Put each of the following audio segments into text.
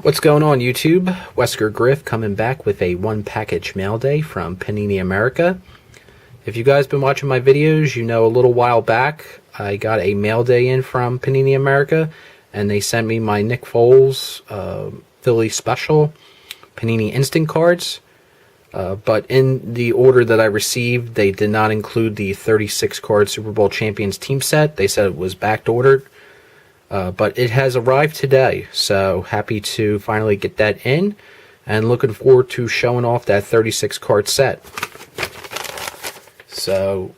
What's going on, YouTube? Wesker Griff coming back with a one-package mail day from Panini America. If you guys been watching my videos, you know a little while back I got a mail day in from Panini America, and they sent me my Nick Foles Philly Special Panini Instant cards. But in the order that I received, they did not include the 36-card Super Bowl Champions team set. They said it was back-ordered. But it has arrived today, so happy to finally get that in, and looking forward to showing off that 36-card set. So,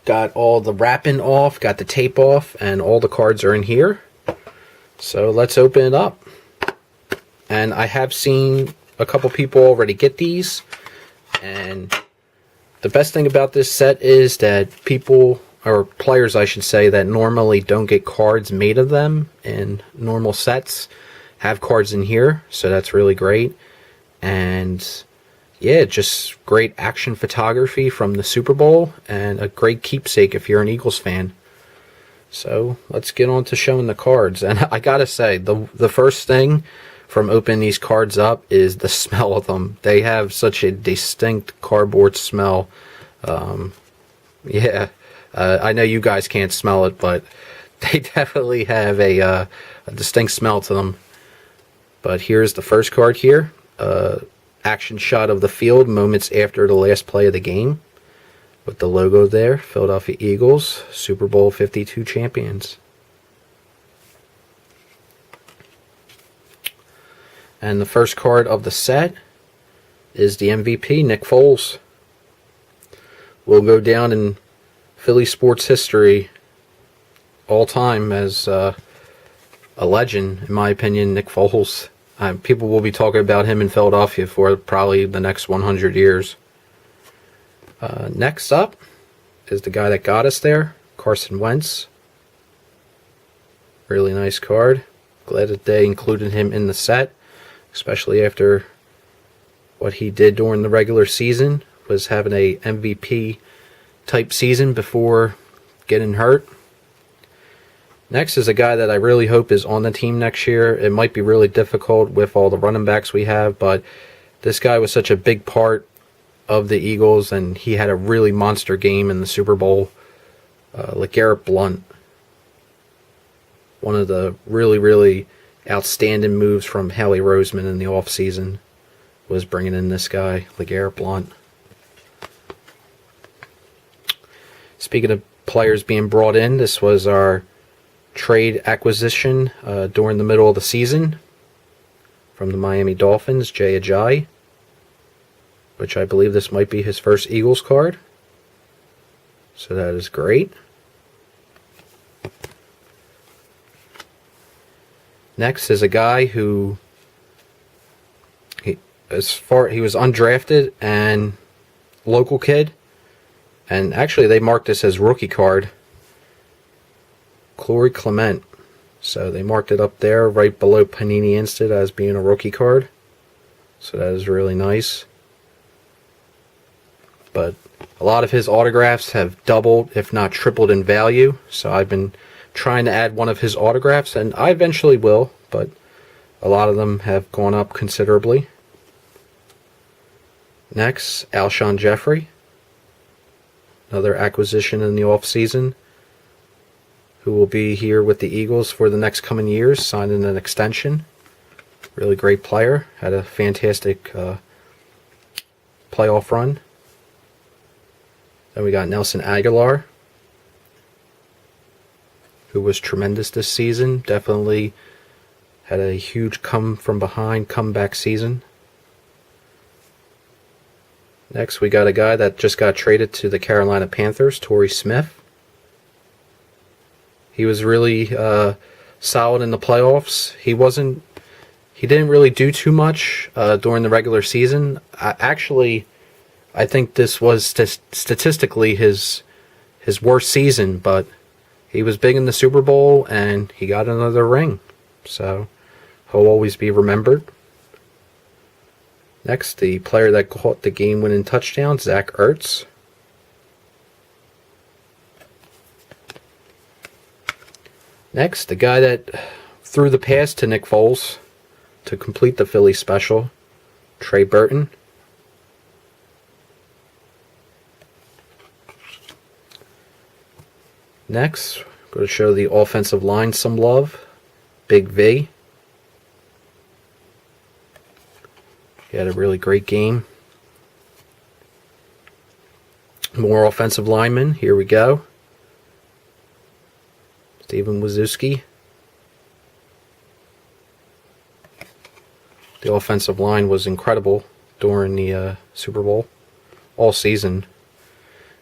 got all the wrapping off, got the tape off, and all the cards are in here. So let's open it up. And I have seen a couple people already get these, and the best thing about this set is that people, or players I should say, that normally don't get cards made of them in normal sets have cards in here, so that's really great. And yeah, just great action photography from the Super Bowl, and a great keepsake if you're an Eagles fan. So let's get on to showing the cards. And I gotta say, the first thing from opening these cards up is the smell of them. They have such a distinct cardboard smell. Yeah. I know you guys can't smell it, but they definitely have a distinct smell to them. But here's the first card here. Action shot of the field moments after the last play of the game. With the logo there, Philadelphia Eagles, Super Bowl 52 champions. And the first card of the set is the MVP, Nick Foles. Will go down in Philly sports history all time as a legend, in my opinion, Nick Foles. People will be talking about him in Philadelphia for probably the next 100 years. Next up is the guy that got us there, Carson Wentz. Really nice card. Glad that they included him in the set, especially after what he did during the regular season, was having a MVP type season before getting hurt. Next is a guy that I really hope is on the team next year. It might be really difficult with all the running backs we have, but this guy was such a big part of the Eagles, and he had a really monster game in the Super Bowl. LeGarrette Blount. One of the really, really outstanding moves from Howie Roseman in the offseason was bringing in this guy, LeGarrette Blount. Speaking of players being brought in, this was our trade acquisition during the middle of the season from the Miami Dolphins, Ajayi, which I believe this might be his first Eagles card. So that is great. Next is a guy who he was undrafted and local kid. And actually, they marked this as rookie card. Clement. So they marked it up there right below Panini Instant as being a rookie card. So that is really nice. But a lot of his autographs have doubled, if not tripled in value. So I've been trying to add one of his autographs, and I eventually will. But a lot of them have gone up considerably. Next, Alshon Jeffery. Another acquisition in the offseason, who will be here with the Eagles for the next coming years, signing an extension. Really great player. Had a fantastic playoff run. Then we got Nelson Agholor, who was tremendous this season. Definitely had a huge come-from-behind comeback season. Next, we got a guy that just got traded to the Carolina Panthers, Torrey Smith. He was really solid in the playoffs. He didn't really do too much during the regular season. I think this was statistically his worst season, but he was big in the Super Bowl, and he got another ring. So he'll always be remembered. Next, the player that caught the game-winning touchdown, Zach Ertz. Next, the guy that threw the pass to Nick Foles, to complete the Philly special, Trey Burton. Next, going to show the offensive line some love. Big V. He had a really great game. More offensive linemen. Here we go. Stefen Wisniewski. The offensive line was incredible during the Super Bowl all season.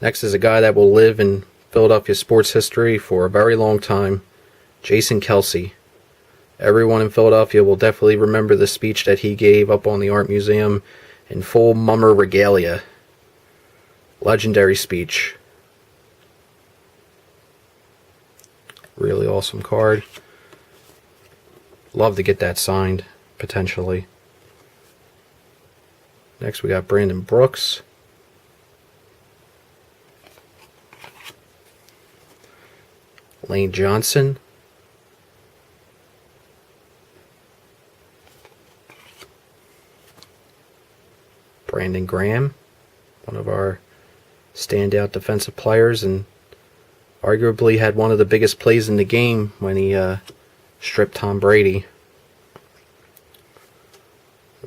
Next is a guy that will live in Philadelphia sports history for a very long time, Jason Kelce. Everyone in Philadelphia will definitely remember the speech that he gave up on the Art Museum in full Mummer regalia. Legendary speech. Really awesome card. Love to get that signed, potentially. Next we got Brandon Brooks. Lane Johnson. Brandon Graham, one of our standout defensive players, and arguably had one of the biggest plays in the game when he stripped Tom Brady.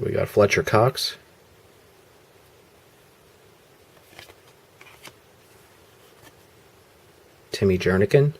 We got Fletcher Cox. Timmy Jernigan.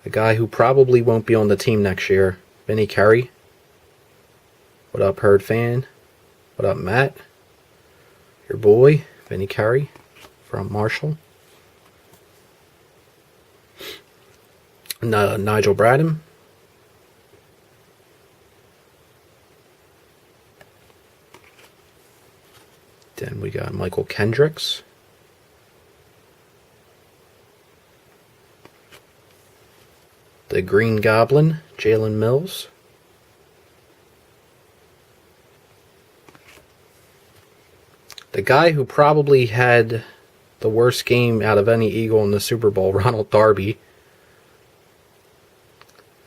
A guy who probably won't be on the team next year, Vinny Curry. What up, Herd fan? What up, Matt? Your boy, Vinny Curry from Marshall. Nigel Bradham. Then we got Mychal Kendricks. The Green Goblin, Jalen Mills. The guy who probably had the worst game out of any Eagle in the Super Bowl, Ronald Darby.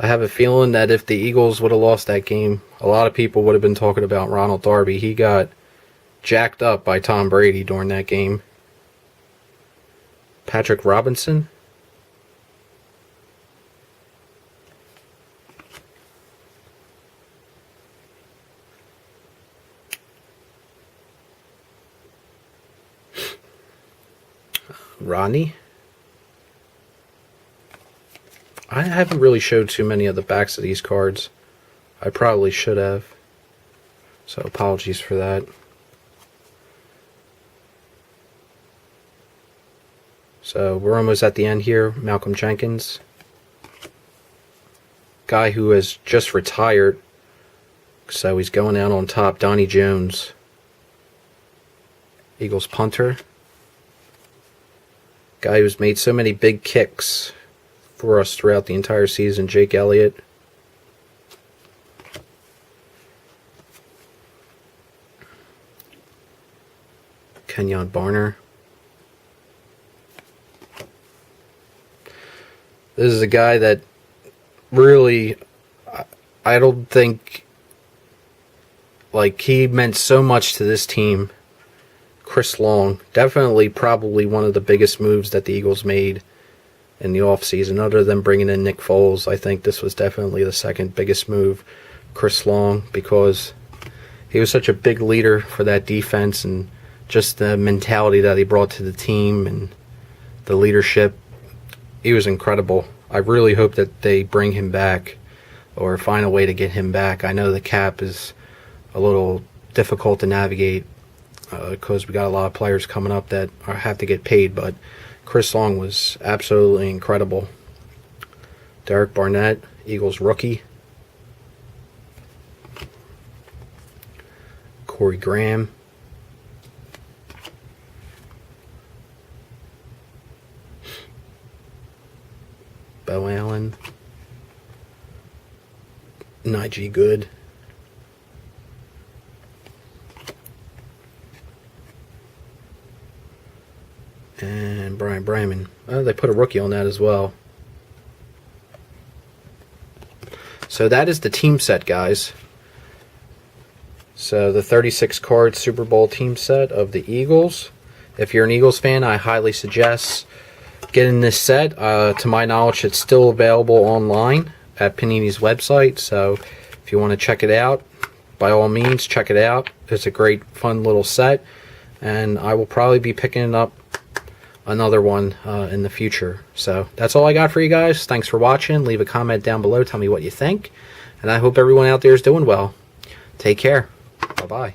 I have a feeling that if the Eagles would have lost that game, a lot of people would have been talking about Ronald Darby. He got jacked up by Tom Brady during that game. Patrick Robinson. Rodney. I haven't really showed too many of the backs of these cards. I probably should have. So apologies for that. So we're almost at the end here. Malcolm Jenkins. Guy who has just retired. So he's going out on top. Donnie Jones. Eagles punter. Guy who's made so many big kicks for us throughout the entire season, Jake Elliott. Kenjon Barner. This is a guy that really, I don't think, like, he meant so much to this team. Chris Long, definitely probably one of the biggest moves that the Eagles made in the offseason, other than bringing in Nick Foles. I think this was definitely the second biggest move, Chris Long, because he was such a big leader for that defense, and just the mentality that he brought to the team and the leadership. He was incredible. I really hope that they bring him back or find a way to get him back. I know the cap is a little difficult to navigate because we got a lot of players coming up that have to get paid, but Chris Long was absolutely incredible. Derek Barnett, Eagles rookie. Corey Graham. Beau Allen. Najee Goode. And Bryan Braman. They put a rookie on that as well. So that is the team set, guys. So the 36 card Super Bowl team set of the Eagles. If you're an Eagles fan, I highly suggest getting this set. To my knowledge, it's still available online at Panini's website. So if you want to check it out, by all means, check it out. It's a great, fun little set. And I will probably be picking up another one in the future. So that's all I got for you guys. Thanks for watching. Leave a comment down below. Tell me what you think. And I hope everyone out there is doing well. Take care. Bye-bye.